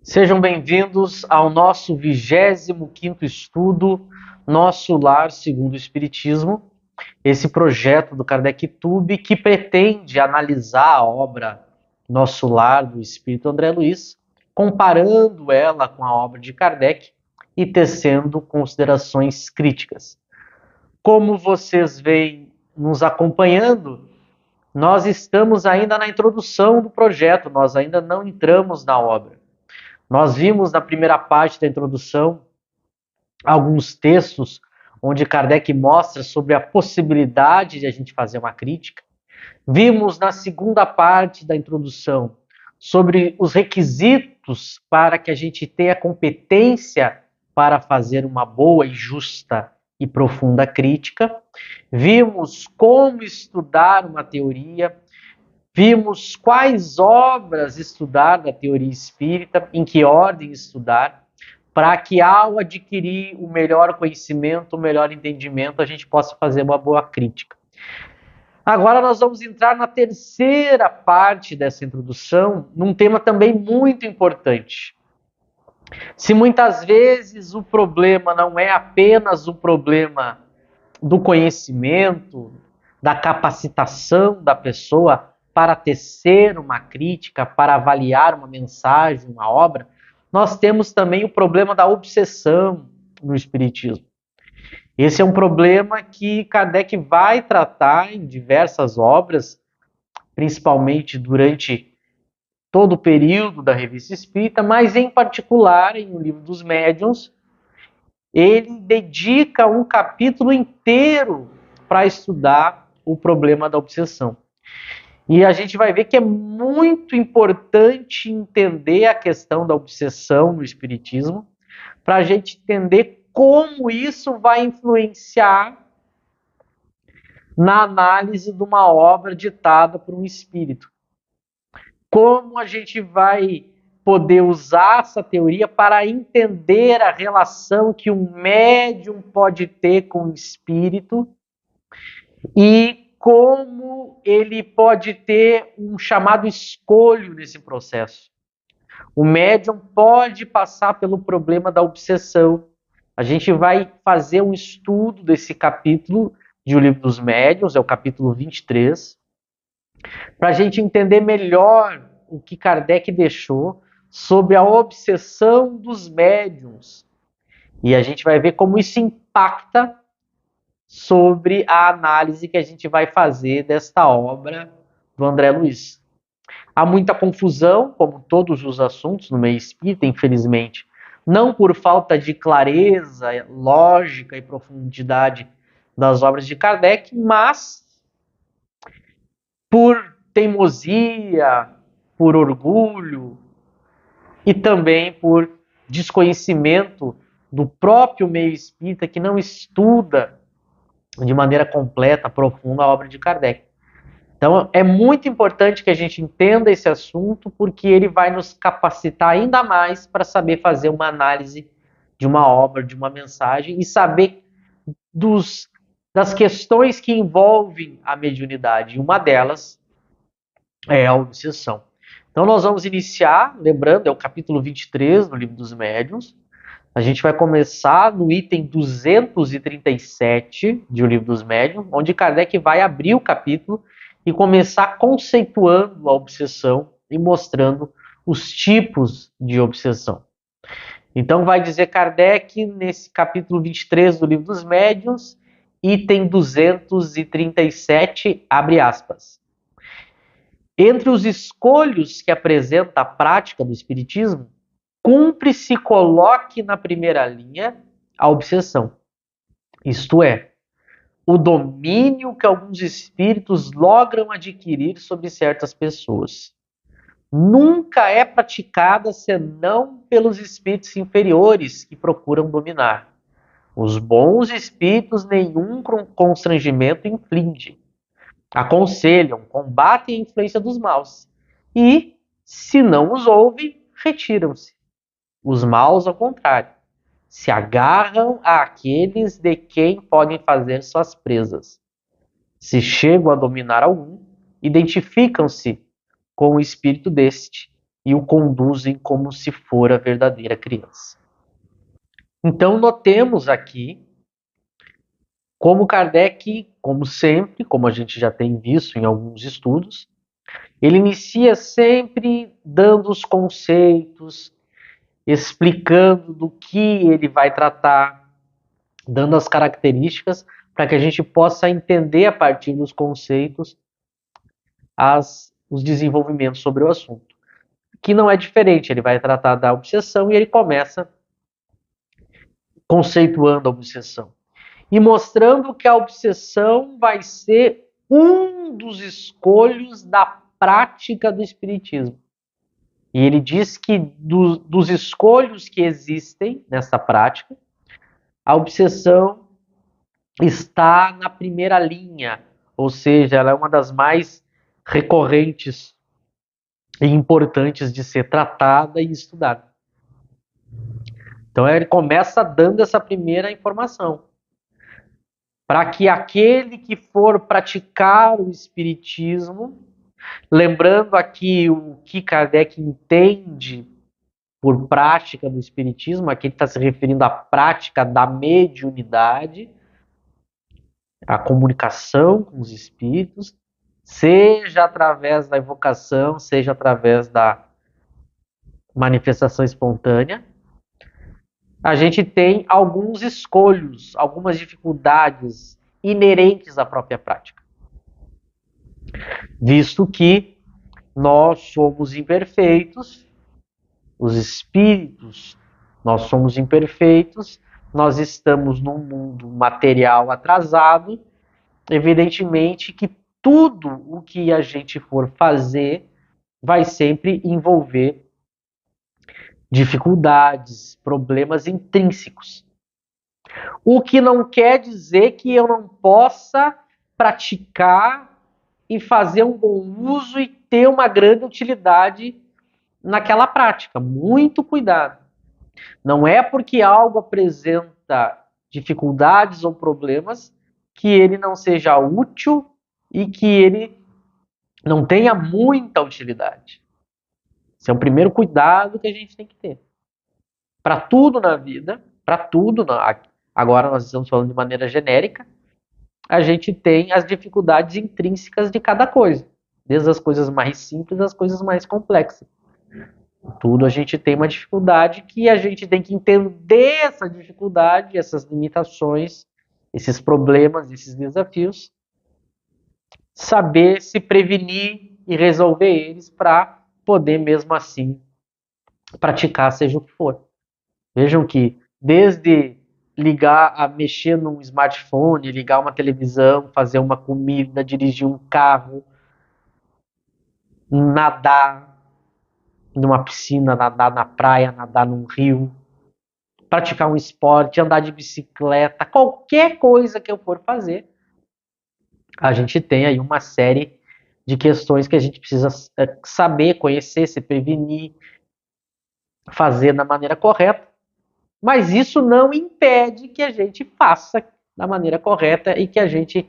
Sejam bem-vindos ao nosso 25º estudo, Nosso Lar segundo o Espiritismo, esse projeto do Kardec Tube que pretende analisar a obra Nosso Lar do Espírito André Luiz, comparando ela com a obra de Kardec e tecendo considerações críticas. Como vocês vêm nos acompanhando, nós estamos ainda na introdução do projeto, nós ainda não entramos na obra. Nós vimos na primeira parte da introdução alguns textos onde Kardec mostra sobre a possibilidade de a gente fazer uma crítica. Vimos na segunda parte da introdução sobre os requisitos para que a gente tenha competência para fazer uma boa e justa e profunda crítica. Vimos como estudar uma teoria. Vimos quais obras estudar da teoria espírita, em que ordem estudar, para que ao adquirir o melhor conhecimento, o melhor entendimento, a gente possa fazer uma boa crítica. Agora nós vamos entrar na terceira parte dessa introdução, num tema também muito importante. Se muitas vezes o problema não é apenas o problema do conhecimento, da capacitação da pessoa para tecer uma crítica, para avaliar uma mensagem, uma obra, nós temos também o problema da obsessão no Espiritismo. Esse é um problema que Kardec vai tratar em diversas obras, principalmente durante todo o período da Revista Espírita, mas em particular em O Livro dos Médiuns, ele dedica um capítulo inteiro para estudar o problema da obsessão. E a gente vai ver que é muito importante entender a questão da obsessão no Espiritismo, para a gente entender como isso vai influenciar na análise de uma obra ditada por um espírito. Como a gente vai poder usar essa teoria para entender a relação que um médium pode ter com o espírito e como ele pode ter um chamado escolho nesse processo. O médium pode passar pelo problema da obsessão. A gente vai fazer um estudo desse capítulo de O Livro dos Médiuns, é o capítulo 23, para a gente entender melhor o que Kardec deixou sobre a obsessão dos médiuns. E a gente vai ver como isso impacta sobre a análise que a gente vai fazer desta obra do André Luiz. Há muita confusão, como todos os assuntos no meio espírita, infelizmente, não por falta de clareza, lógica e profundidade das obras de Kardec, mas por teimosia, por orgulho e também por desconhecimento do próprio meio espírita que não estuda de maneira completa, profunda, a obra de Kardec. Então, é muito importante que a gente entenda esse assunto, porque ele vai nos capacitar ainda mais para saber fazer uma análise de uma obra, de uma mensagem, e saber das questões que envolvem a mediunidade. E uma delas é a obsessão. Então, nós vamos iniciar, lembrando, é o capítulo 23 do Livro dos Médiuns. A gente vai começar no item 237 de O Livro dos Médiuns, onde Kardec vai abrir o capítulo e começar conceituando a obsessão e mostrando os tipos de obsessão. Então vai dizer Kardec, nesse capítulo 23 do Livro dos Médiuns, item 237, abre aspas. Entre os escolhos que apresenta a prática do Espiritismo, cumpre-se coloque na primeira linha a obsessão. Isto é, o domínio que alguns espíritos logram adquirir sobre certas pessoas. Nunca é praticada senão pelos espíritos inferiores que procuram dominar. Os bons espíritos nenhum constrangimento infligem. Aconselham, combatem a influência dos maus. E, se não os ouvem, retiram-se. Os maus, ao contrário, se agarram àqueles de quem podem fazer suas presas. Se chegam a dominar algum, identificam-se com o espírito deste e o conduzem como se for a verdadeira criança. Então, notemos aqui como Kardec, como sempre, como a gente já tem visto em alguns estudos, ele inicia sempre dando os conceitos, explicando do que ele vai tratar, dando as características para que a gente possa entender a partir dos conceitos os desenvolvimentos sobre o assunto. Que não é diferente, ele vai tratar da obsessão e ele começa conceituando a obsessão e mostrando que a obsessão vai ser um dos escolhos da prática do espiritismo. E ele diz que dos escolhos que existem nessa prática, a obsessão está na primeira linha, ou seja, ela é uma das mais recorrentes e importantes de ser tratada e estudada. Então ele começa dando essa primeira informação, para que aquele que for praticar o espiritismo, lembrando aqui o que Kardec entende por prática do espiritismo, aqui ele está se referindo à prática da mediunidade, a comunicação com os espíritos, seja através da evocação, seja através da manifestação espontânea. A gente tem alguns escolhos, algumas dificuldades inerentes à própria prática. Visto que nós somos imperfeitos, os espíritos, nós somos imperfeitos, nós estamos num mundo material atrasado, evidentemente que tudo o que a gente for fazer vai sempre envolver dificuldades, problemas intrínsecos. O que não quer dizer que eu não possa praticar e fazer um bom uso e ter uma grande utilidade naquela prática. Muito cuidado. Não é porque algo apresenta dificuldades ou problemas que ele não seja útil e que ele não tenha muita utilidade. Esse é o primeiro cuidado que a gente tem que ter. Para tudo na vida, para tudo, agora nós estamos falando de maneira genérica, a gente tem as dificuldades intrínsecas de cada coisa, desde as coisas mais simples às coisas mais complexas. Tudo a gente tem uma dificuldade que a gente tem que entender essa dificuldade, essas limitações, esses problemas, esses desafios, saber se prevenir e resolver eles para poder mesmo assim praticar seja o que for. Vejam que desde ligar a mexer num smartphone, ligar uma televisão, fazer uma comida, dirigir um carro, nadar numa piscina, nadar na praia, nadar num rio, praticar um esporte, andar de bicicleta, qualquer coisa que eu for fazer, a gente tem aí uma série de questões que a gente precisa saber, conhecer, se prevenir, fazer da maneira correta, mas isso não impede que a gente faça da maneira correta e que a gente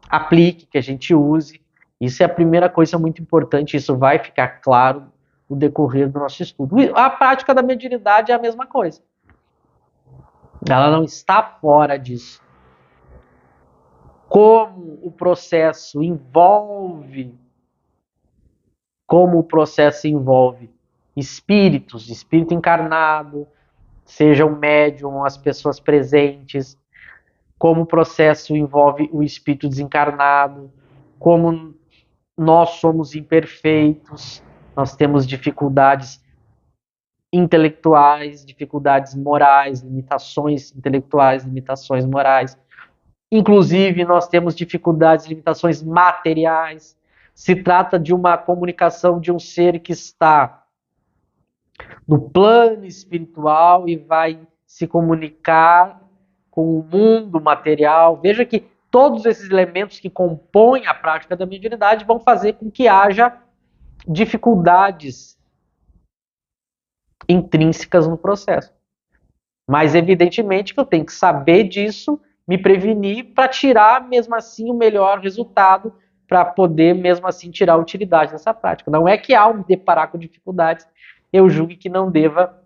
aplique, que a gente use. Isso é a primeira coisa muito importante, isso vai ficar claro no decorrer do nosso estudo. A prática da mediunidade é a mesma coisa. Ela não está fora disso. Como o processo envolve espíritos, espírito encarnado, seja o médium, as pessoas presentes, como o processo envolve o espírito desencarnado, como nós somos imperfeitos, nós temos dificuldades intelectuais, dificuldades morais, limitações intelectuais, limitações morais. Inclusive, nós temos dificuldades, limitações materiais. Se trata de uma comunicação de um ser que está no plano espiritual e vai se comunicar com o mundo material. Veja que todos esses elementos que compõem a prática da mediunidade vão fazer com que haja dificuldades intrínsecas no processo. Mas, evidentemente, que eu tenho que saber disso, me prevenir para tirar, mesmo assim, o melhor resultado para poder, mesmo assim, tirar utilidade dessa prática. Não é que ao me deparar com dificuldades, eu julgue que não deva